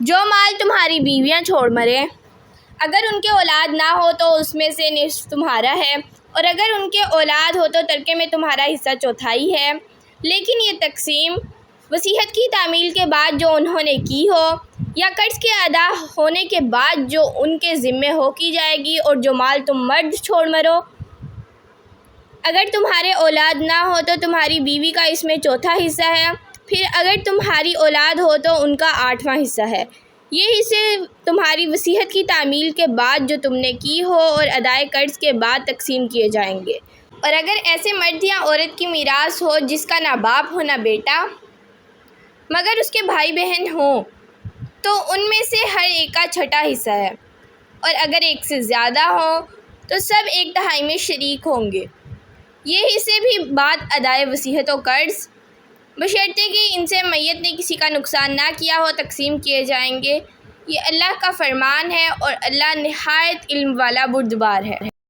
جو مال تمہاری بیویاں چھوڑ مریں، اگر ان کے اولاد نہ ہو تو اس میں سے نصف تمہارا ہے، اور اگر ان کے اولاد ہو تو ترکے میں تمہارا حصہ چوتھائی ہے۔ لیکن یہ تقسیم وصیت کی تعمیل کے بعد جو انہوں نے کی ہو یا قرض کے ادا ہونے کے بعد جو ان کے ذمے ہو کی جائے گی، اور جو مال تم مرد چھوڑ مرو، اگر تمہارے اولاد نہ ہو تو تمہاری بیوی کا اس میں چوتھا حصہ ہے، پھر اگر تمہاری اولاد ہو تو ان کا 8واں حصہ ہے۔ یہ حصے تمہاری وصیت کی تعمیل کے بعد جو تم نے کی ہو اور ادائے قرض کے بعد تقسیم کیے جائیں گے۔ اور اگر ایسے مرد یا عورت کی میراث ہو جس کا نہ باپ ہو نہ بیٹا مگر اس کے بھائی بہن ہوں، تو ان میں سے ہر ایک کا چھٹا حصہ ہے، اور اگر ایک سے زیادہ ہوں تو سب 1/3 میں شریک ہوں گے۔ یہ حصے بھی بعد ادائے وصیت و قرض، بشرطے کہ ان سے میت نے کسی کا نقصان نہ کیا ہو، تقسیم کیے جائیں گے۔ یہ اللہ کا فرمان ہے، اور اللہ نہایت علم والا بردبار ہے۔